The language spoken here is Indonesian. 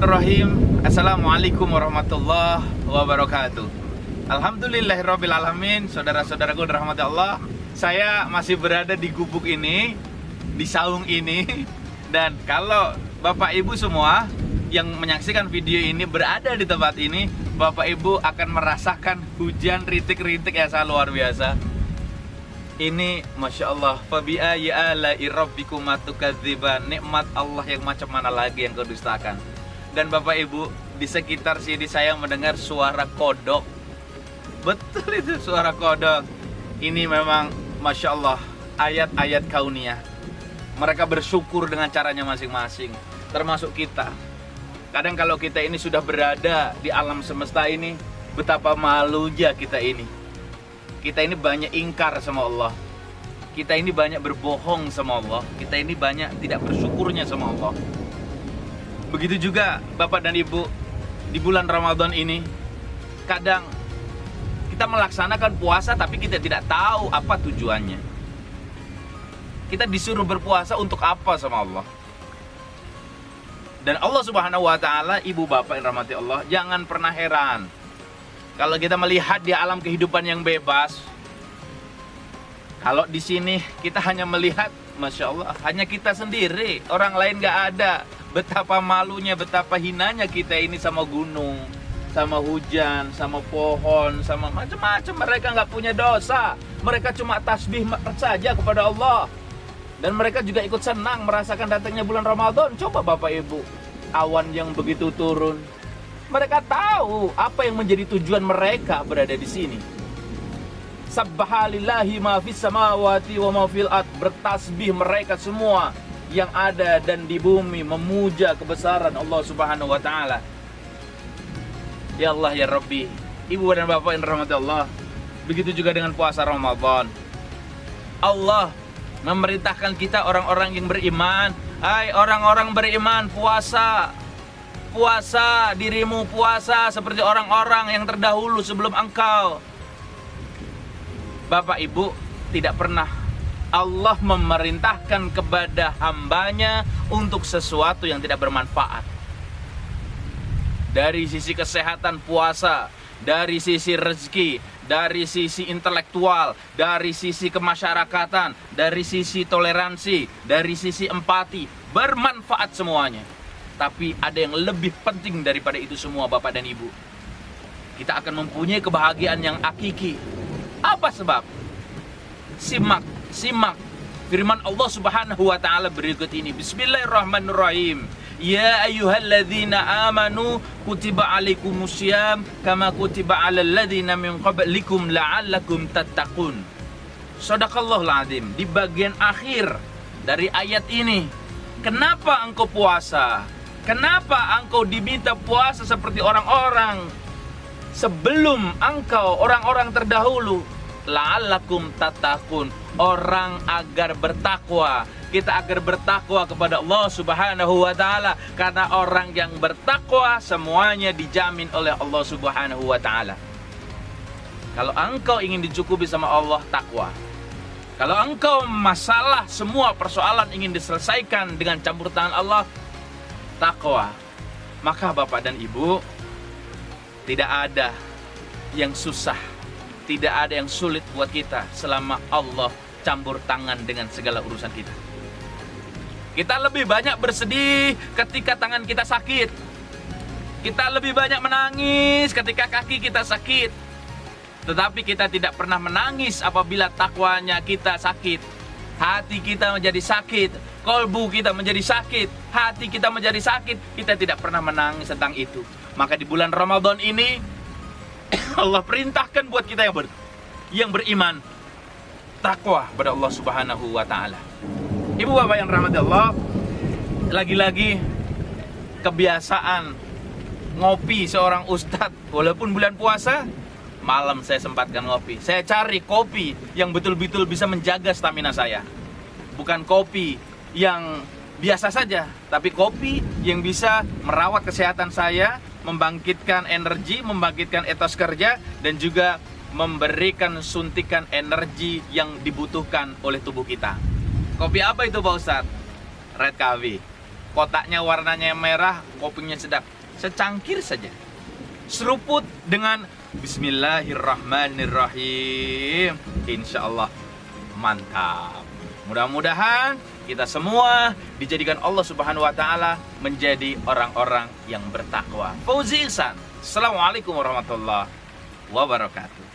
Bismillahirrahmanirrahim. Assalamualaikum warahmatullahi wabarakatuh. Alhamdulillahirabbil alamin. Saudara-saudaraku dirahmati Allah, saya masih berada di gubuk ini, di saung ini. Dan kalau Bapak Ibu semua yang menyaksikan video ini berada di tempat ini, Bapak Ibu akan merasakan hujan rintik-rintik yang sangat luar biasa. Ini Masya Allah, fabi'ayyi ala'i rabbikuma tukadziban. Nikmat Allah yang macam mana lagi yang kau dustakan. Dan Bapak Ibu, di sekitar sini saya mendengar suara kodok. Betul itu, suara kodok. Ini memang Masya Allah, ayat-ayat kauniyah. Mereka bersyukur dengan caranya masing-masing, termasuk kita. Kadang kalau kita ini sudah berada di alam semesta ini, betapa malunya kita ini. Kita ini banyak ingkar sama Allah. Kita ini banyak berbohong sama Allah. Kita ini banyak tidak bersyukurnya sama Allah. Begitu juga Bapak dan Ibu, di bulan Ramadan ini kadang kita melaksanakan puasa tapi kita tidak tahu apa tujuannya. Kita disuruh berpuasa untuk apa sama Allah. Dan Allah Subhanahu wa taala, Ibu Bapak yang rahmati Allah, jangan pernah heran kalau kita melihat di alam kehidupan yang bebas. Kalau di sini kita hanya melihat, Masya Allah, hanya kita sendiri, orang lain gak ada. Betapa malunya, betapa hinanya kita ini sama gunung, sama hujan, sama pohon, sama macam-macam. Mereka gak punya dosa, mereka cuma tasbih saja kepada Allah. Dan mereka juga ikut senang merasakan datangnya bulan Ramadan. Coba Bapak Ibu, awan yang begitu turun, mereka tahu apa yang menjadi tujuan mereka berada di sini. Sabbahalillahi ma fis samawati wa ma fil ard. Bertasbih mereka semua yang ada dan di bumi, memuja kebesaran Allah Subhanahu wa taala. Ya Allah ya Rabbi, Ibu dan Bapak yang dirahmati Allah, begitu juga dengan puasa Ramadan. Allah memerintahkan kita orang-orang yang beriman, hai orang-orang beriman, puasa. Puasa, dirimu puasa seperti orang-orang yang terdahulu sebelum engkau. Bapak Ibu, tidak pernah Allah memerintahkan kepada hambanya untuk sesuatu yang tidak bermanfaat. Dari sisi kesehatan puasa, dari sisi rezeki, dari sisi intelektual, dari sisi kemasyarakatan, dari sisi toleransi, dari sisi empati, bermanfaat semuanya. Tapi ada yang lebih penting daripada itu semua Bapak dan Ibu. Kita akan mempunyai kebahagiaan yang hakiki. Apa sebab? Simak firman Allah Subhanahu wa taala berikut ini. Bismillahirrahmanirrahim. Ya ayyuhalladzina amanu kutiba alaikumusiyam kama kutiba alal ladzina min qablikum la'allakum tattaqun. Shadaqallahul azim. Di bagian akhir dari ayat ini, kenapa engkau puasa? Kenapa engkau diminta puasa seperti orang-orang sebelum engkau, orang-orang terdahulu? La'allakum tattaqun, orang agar bertakwa. Kita agar bertakwa kepada Allah Subhanahu wa taala, karena orang yang bertakwa semuanya dijamin oleh Allah Subhanahu wa taala. Kalau engkau ingin dicukupi sama Allah, takwa. Kalau engkau masalah semua persoalan ingin diselesaikan dengan campur tangan Allah, takwa. Maka Bapak dan Ibu, tidak ada yang susah, tidak ada yang sulit buat kita selama Allah campur tangan dengan segala urusan kita. Kita lebih banyak bersedih ketika tangan kita sakit. Kita lebih banyak menangis ketika kaki kita sakit. Tetapi kita tidak pernah menangis apabila takwanya kita sakit. Hati kita menjadi sakit, kolbu kita menjadi sakit, hati kita menjadi sakit. Kita tidak pernah menangis tentang itu. Maka di bulan Ramadan ini Allah perintahkan buat kita yang beriman, takwa pada Allah Subhanahu wa taala. Ibu Bapak yang rahmati Allah, lagi-lagi kebiasaan ngopi seorang ustadz, walaupun bulan puasa, malam saya sempatkan ngopi. Saya cari kopi yang betul-betul bisa menjaga stamina saya. Bukan kopi yang biasa saja, tapi kopi yang bisa merawat kesehatan saya, membangkitkan energi, membangkitkan etos kerja, dan juga memberikan suntikan energi yang dibutuhkan oleh tubuh kita. Kopi apa itu Pak Ustadz? Red Coffee. kotaknya warnanya merah, kopinya sedap. Secangkir saja. Seruput dengan Bismillahirrahmanirrahim. Insya Allah mantap. Mudah-mudahan kita semua dijadikan Allah Subhanahu wa taala menjadi orang-orang yang bertakwa. Fauzi Ihsan. Assalamualaikum warahmatullahi wabarakatuh.